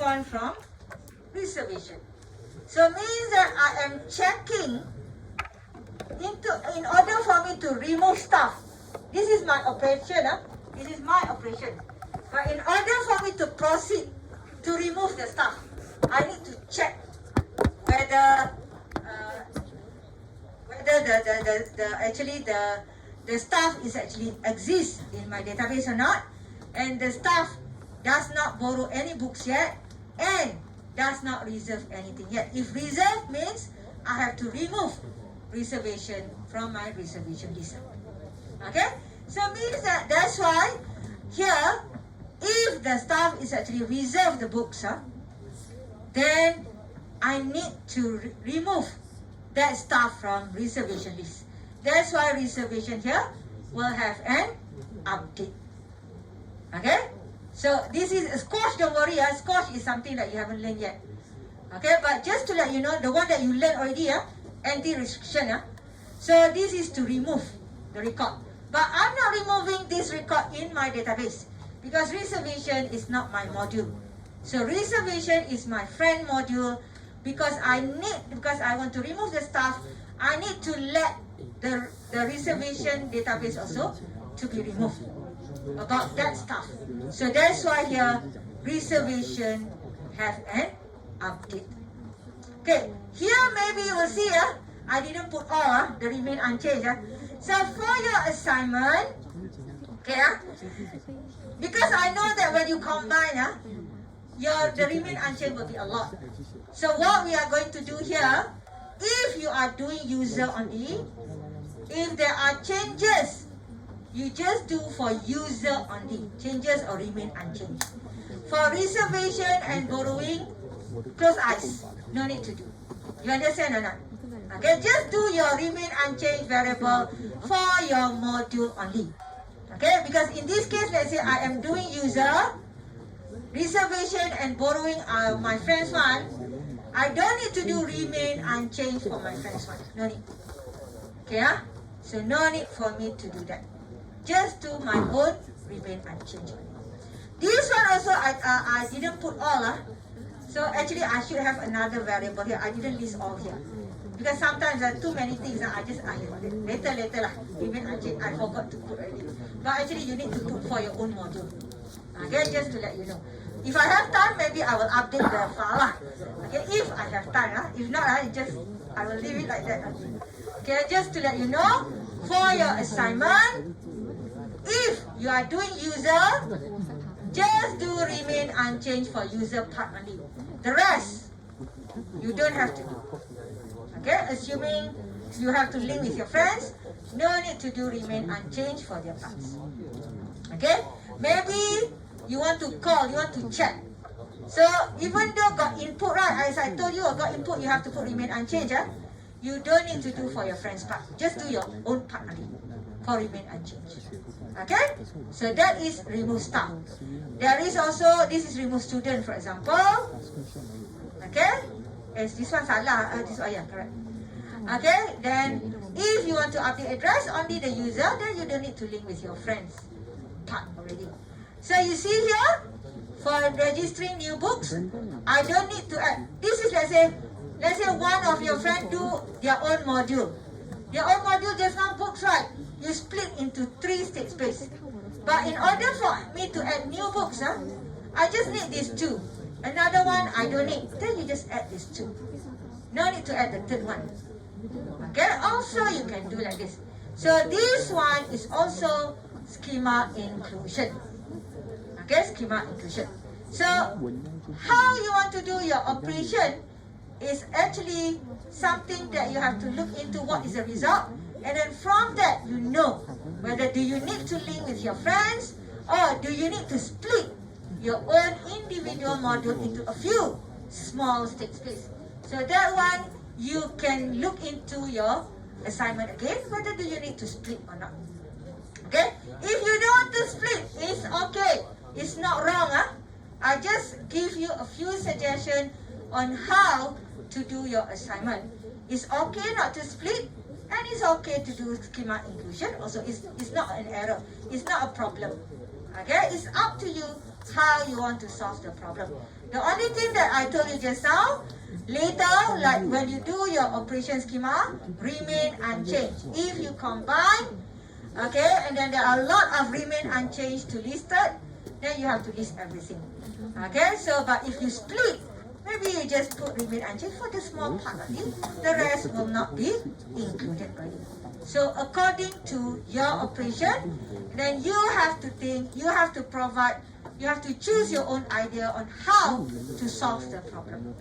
one from reservation. So means that I am checking in order for me to remove stuff. This is my operation. This is my operation. But in order for me to proceed to remove the stuff, I need to check whether the stuff is actually exists in my database or not, and the staff does not borrow any books yet and does not reserve anything yet. If reserve means I have to remove reservation from my reservation list. Okay, so means that's why here, if the staff is actually reserve the books, then I need to remove that staff from reservation list. That's why reservation here will have an update. Okay, so this is squash. Don't worry, squash is something that you haven't learned yet. Okay, but just to let you know, the one that you learned already, anti-restriction. So this is to remove the record. But I'm not removing this record in my database because reservation is not my module. So reservation is my friend module because I want to remove the stuff. I need to let the reservation database also to be removed about that stuff. So that's why here reservation have an update. Okay, here maybe you will see I didn't put all the remain unchanged. So for your assignment, okay, because I know that when you combine, the remain unchanged will be a lot. So what we are going to do here, if you are doing user only, if there are changes, you just do for user only, changes or remain unchanged. For reservation and borrowing, close eyes, no need to do. You understand or not? Okay, just do your remain unchanged variable for your module only. Okay, because in this case, let's say I am doing user, reservation and borrowing are my friend's one. I don't need to do remain unchanged for my friend's one. No need. Okay, so no need for me to do that. Just do my own remain unchanged. This one also I didn't put all. So actually I should have another variable here. I didn't list all here. Because sometimes there are too many things I just later lah. Remain unchanged. I forgot to put already. But actually you need to put for your own module. Okay, just to let you know. If I have time, maybe I will update the file. Okay, if I have time. If not, I will leave it like that. Okay, just to let you know, for your assignment, if you are doing user, just do remain unchanged for user part only. The rest, you don't have to do. Okay, assuming you have to link with your friends, no need to do remain unchanged for their parts. Okay, maybe you want to call, you want to check. So even though got input, right, as I told you, got input, you have to put remain unchanged. You don't need to do for your friend's part. Just do your own part only for remain unchanged. Okay, so that is remove staff. There is also, this is remove student, for example. Okay, as this one salah, this one, yeah, correct. Okay, then if you want to update address only the user, then you don't need to link with your friends part already. So you see here, for registering new books, I don't need to add. This is let's say one of your friends do their own module. Their own module just now books, right? You split into 3 state space. But in order for me to add new books, I just need these 2. Another one I don't need. Then you just add these 2. No need to add the third one. Okay, also you can do like this. So this one is also schema inclusion. Okay, schema inclusion. So how you want to do your operation is actually something that you have to look into what is the result, and then from that you know whether do you need to link with your friends or do you need to split your own individual module into a few small state space. So that one you can look into your assignment again, whether do you need to split or not. Okay, if you don't want to split, it's okay, it's not wrong. I just give you a few suggestions on how to do your assignment. It's okay not to split, and it's okay to do schema inclusion. Also, it's not an error. It's not a problem. Okay, it's up to you how you want to solve the problem. The only thing that I told you just now, later, like when you do your operation schema, remain unchanged. If you combine, okay, and then there are a lot of remain unchanged to listed, then you have to list everything. Okay, so but if you split, maybe you just put remain unchanged for the small part only, the rest will not be included already. So according to your operation, then you have to think, you have to provide, you have to choose your own idea on how to solve the problem.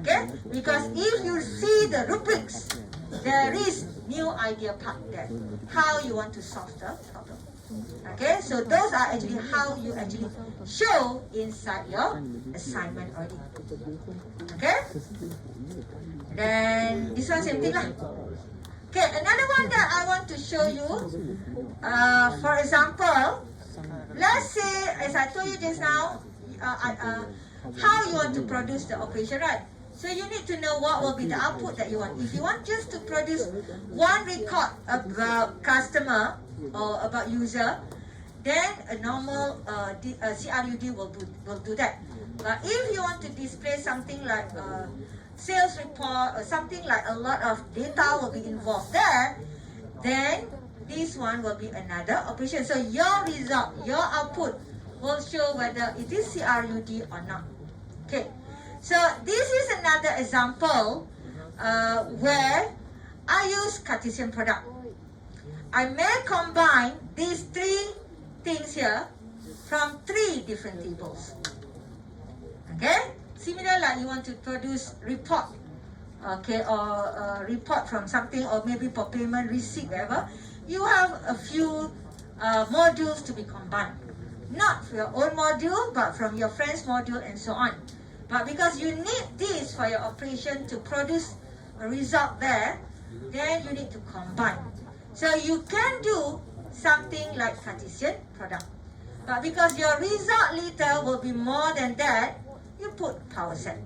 Okay? Because if you see the rubrics, there is new idea part there. How you want to solve the problem. Okay? So those are actually how you actually show inside your assignment already. Okay? Then this one same thing lah. Okay, another one that I want to show you, for example, let's say, as I told you just now, how you want to produce the operation, right? So you need to know what will be the output that you want. If you want just to produce one record about customer or about user, then a normal CRUD will do that. But if you want to display something like sales report or something like a lot of data will be involved there, then this one will be another operation. So your result, your output will show whether it is CRUD or not. Okay, so this is another example where I use Cartesian product. I may combine these three things here from three different tables. Okay, similar like you want to produce report, okay, or report from something, or maybe for payment receipt, whatever. You have a few modules to be combined, not for your own module, but from your friend's module and so on. But because you need this for your operation to produce a result there, then you need to combine. So you can do something like Cartesian product, but because your result later will be more than that, you put power set.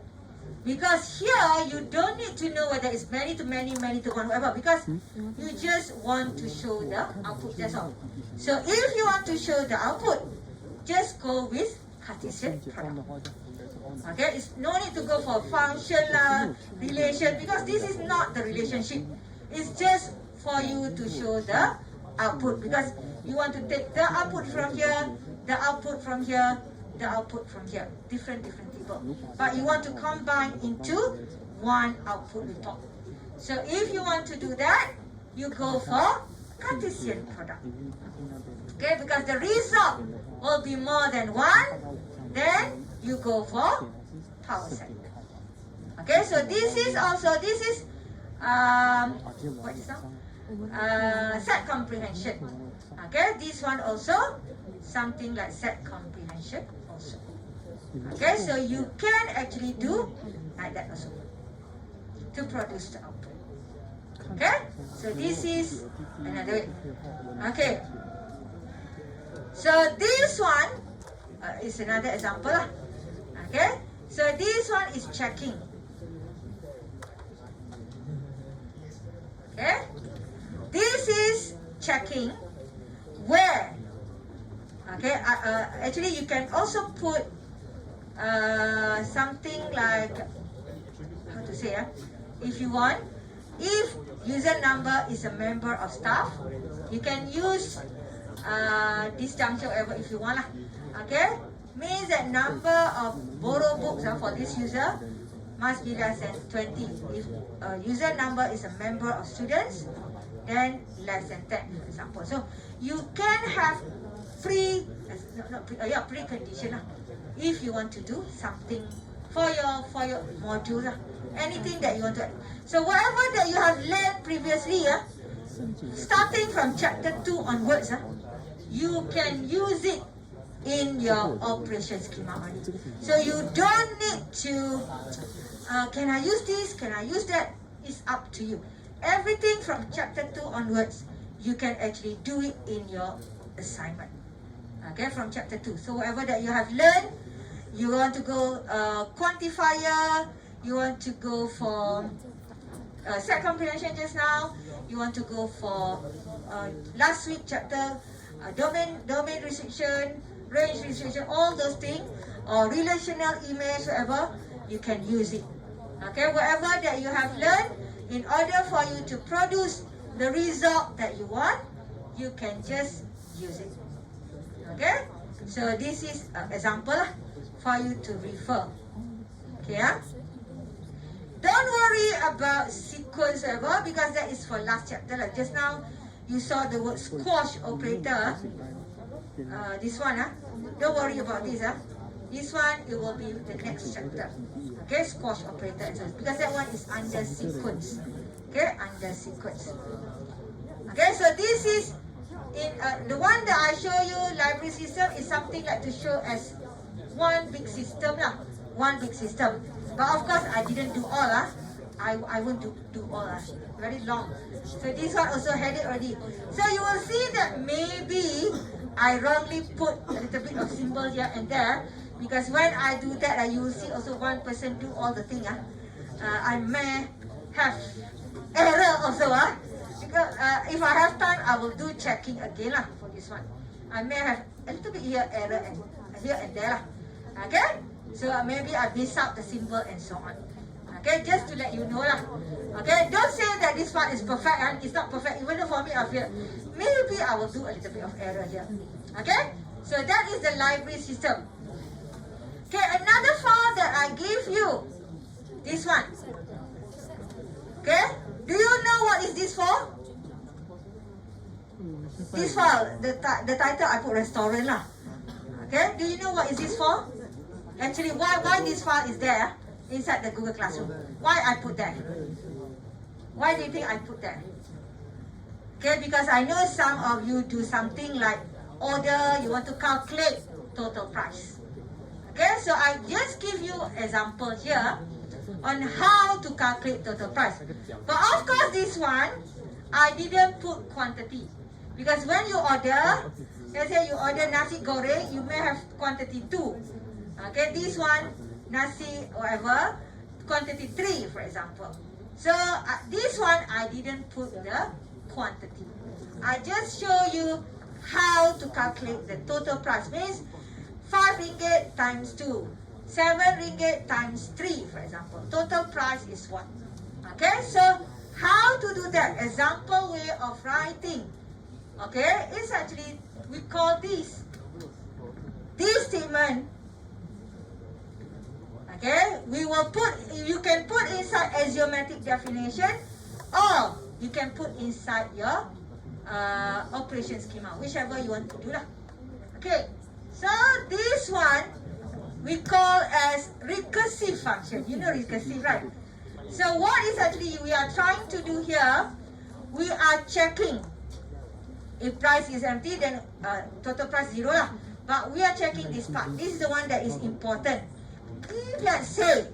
Because here you don't need to know whether it's many to many, many to one, whatever, because you just want to show the output, that's all. So if you want to show the output, just go with Cartesian product. Okay, it's no need to go for function relation, because this is not the relationship. It's just for you to show the output, because you want to take the output from here, the output from here, the output from here, different people. But you want to combine into one output report. So if you want to do that, you go for Cartesian product. Okay, because the result will be more than one, then you go for power set. Okay, so this is also, what is that? Set comprehension. Okay, this one also something like set comprehension also. Okay, so you can actually do like that also to produce the output. Okay, so this is another way. Okay, so this one is another example lah. Okay, so this one is checking. Okay, this is checking where. Okay, actually you can also put something like, how to say, if you want, if user number is a member of staff, you can use this junction whatever if you want lah. Okay, means that number of borrow books for this user must be less than 20. If user number is a member of students, then less than 10, for example. So you can have precondition if you want to do something for your module, anything that you want to. So whatever that you have learned previously, starting from chapter 2 onwards, you can use it in your operation schema only. So you don't need to, can I use this, can I use that? It's up to you. Everything from chapter 2 onwards, you can actually do it in your assignment. Okay, from chapter 2. So whatever that you have learned, you want to go quantifier, you want to go for set comprehension just now, you want to go for last week chapter, domain restriction, range restriction, all those things or relational image, whatever, you can use it. Okay, whatever that you have learned, in order for you to produce the result that you want, you can just use it. Okay, so this is an example for you to refer. Okay, don't worry about sequence ever, because that is for last chapter. Like just now, you saw the word squash operator. This one, don't worry about this. This one, it will be the next chapter. Okay, squash operator, because that one is under sequence. Okay, under sequence. Okay, so this is in the one that I show you, library system, is something like to show as one big system lah, one big system. But of course, I didn't do all I won't do all very long. So this one also had it already. So you will see that maybe I wrongly put a little bit of symbol here and there, because when I do that, you will see also one person do all the thing. I may have error also. Because if I have time, I will do checking again for this one. I may have a little bit here error and here and there. Okay, so maybe I miss out the symbol and so on. Okay, just to let you know lah. Okay, don't say that this part is perfect and it's not perfect. Even though for me, I feel maybe I will do a little bit of error here. Okay, so that is the library system. Okay, another file that I gave you, this one. Okay, do you know what is this for? This file, the title I put restaurant lah. Okay, do you know what is this for? Actually, why this file is there inside the Google Classroom? Why I put that? Why do you think I put that? Okay, because I know some of you do something like order, you want to calculate total price. Okay, so I just give you example here on how to calculate total price. But of course this one, I didn't put quantity. Because when you order, let's say you order nasi goreng, you may have quantity 2. Okay, this one, nasi whatever, quantity 3 for example. So this one, I didn't put the quantity. I just show you how to calculate the total price. Means 5 ringgit times 2, 7 ringgit times 3 for example. Total price is what? Okay, so how to do that? Example way of writing. Okay, it's actually, we call this statement. Okay, we will put, you can put inside axiomatic definition, or you can put inside your operation schema, whichever you want to do lah. Okay, so this one we call as recursive function. You know recursive, right? So what is actually we are trying to do here, we are checking. If price is empty, then total price 0 lah. But we are checking this part. This is the one that is important. If let's say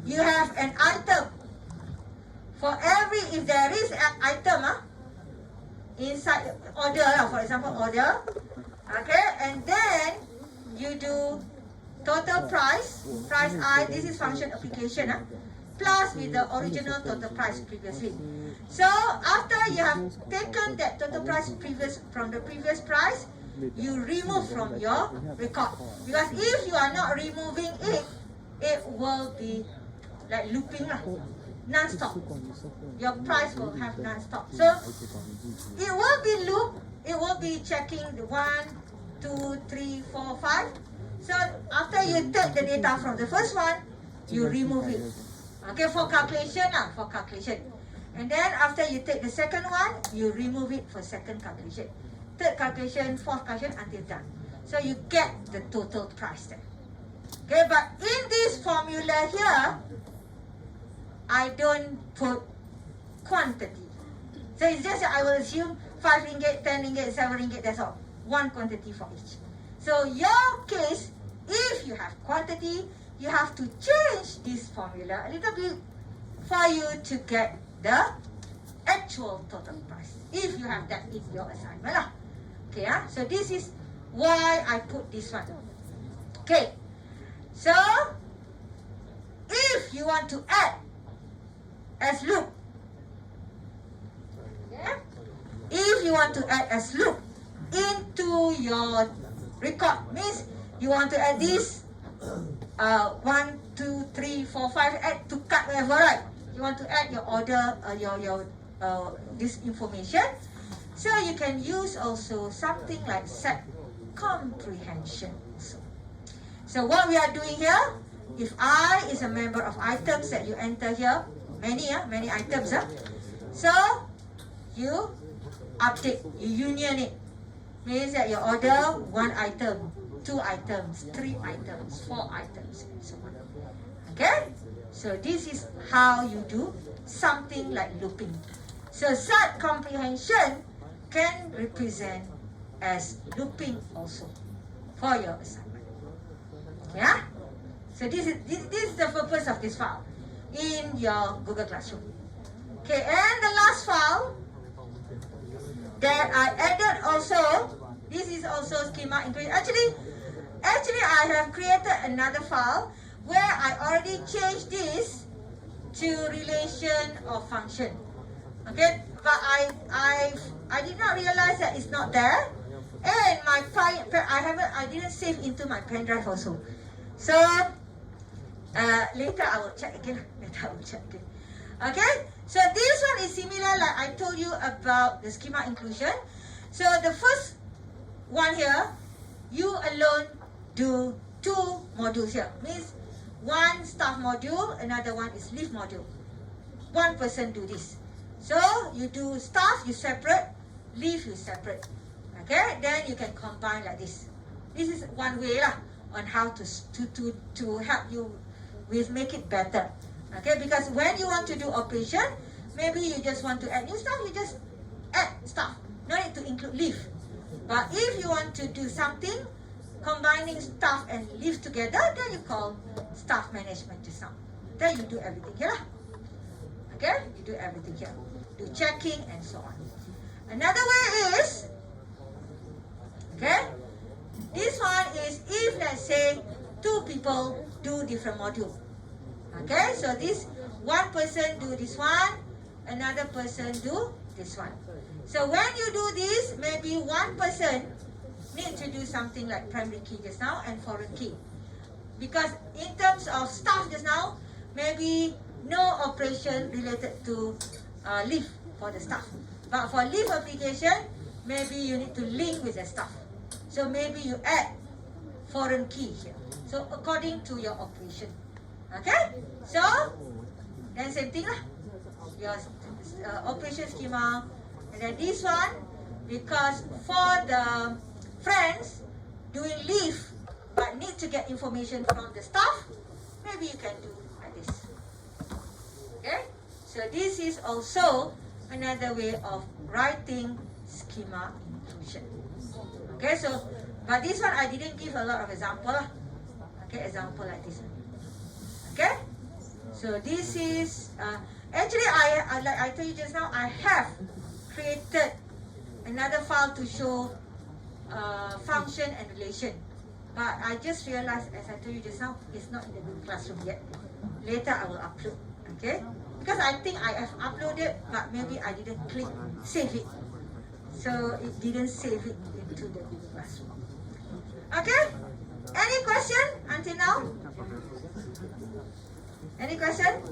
you have an item, for every, if there is an item inside order, for example order, okay, and then you do total price, price I, this is function application, plus with the original total price previously. So after you have taken that total price from the previous price, you remove from your record. Because if you are not removing it, it will be like looping non-stop. Your price will have non-stop. So it will be loop, it will be checking the 1, 2, 3, 4, 5. So after you take the data from the first one, you remove it. Okay, for calculation. And then after you take the second one, you remove it for second calculation. Third calculation, fourth calculation until done. So you get the total price there. Okay, but in this formula here, I don't put quantity. So it's just I will assume 5 ringgit, 10 ringgit, 7 ringgit, that's all. One quantity for each. So your case, if you have quantity, you have to change this formula a little bit for you to get the actual total price. If you have that in your assignment lah. Okay, so this is why I put this one. Okay, so if you want to add as loop, okay? If you want to add as loop into your record, means you want to add this 1, 2, 3, 4, 5, add to cut whatever, right? You want to add your order, this information. So you can use also something like set comprehension. So what we are doing here, if I is a member of items that you enter here, many items. So you update, you union it. Means that you order 1 item, 2 items, 3 items, 4 items, and so on. Okay? So this is how you do something like looping. So set comprehension can represent as looping also for your assignment. Yeah? So this is the purpose of this file in your Google Classroom. Okay, and the last file that I added also, this is also schema inclusion. Actually I have created another file where I already changed this to relation or function. Okay, but I did not realize that it's not there, and my file I didn't save into my pen drive also. So later I will check again. Okay, so this one is similar like I told you about the schema inclusion. So the first one here, you alone do 2 modules here. Means 1 staff module, another one is leave module. 1 person do this. So you do staff, you separate, leave you separate. Okay, then you can combine like this. This is one way lah on how to help you with make it better. Okay, because when you want to do operation, maybe you just want to add new stuff, you just add stuff. No need to include leave. But if you want to do something, combining staff and leave together, then you call staff management just now. Then you do everything here lah. Okay, you do everything here. Do checking and so on. Another way is, okay, this one is if let's say 2 people do different module. Okay, so this 1 person do this one, another person do this one. So when you do this, maybe 1 person need to do something like primary key just now and foreign key. Because in terms of staff just now, maybe no operation related to leave for the staff. But for leave application, maybe you need to link with the staff. So maybe you add foreign key here. So according to your operation. Okay? So, then same thing lah. Your operation schema. And then this one, because for the friends doing leave but need to get information from the staff, maybe you can do like this. Okay? So this is also another way of writing schema inclusion. Okay, so but this one I didn't give a lot of example lah. Okay, example like this one. Okay, so this is actually like I told you just now, I have created another file to show function and relation, but I just realized, as I told you just now, it's not in the Google Classroom yet. Later I will upload. Okay, because I think I have uploaded, but maybe I didn't click save it, so it didn't save it into the Google Classroom. Okay, any question until now? Any question?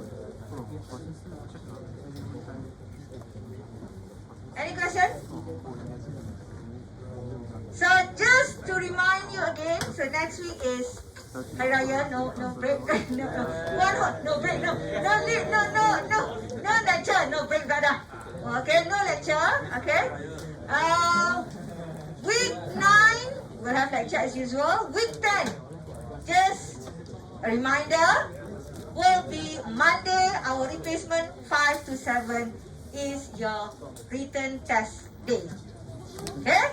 Any question? So just to remind you again, so next week is Hari Raya, no break, no break, no lecture, no break, brother. Okay, no lecture. Okay. Week 9 we'll have lecture as usual. Week 10, just a reminder, will be Monday. Our replacement 5 to 7 is your written test day. Okay.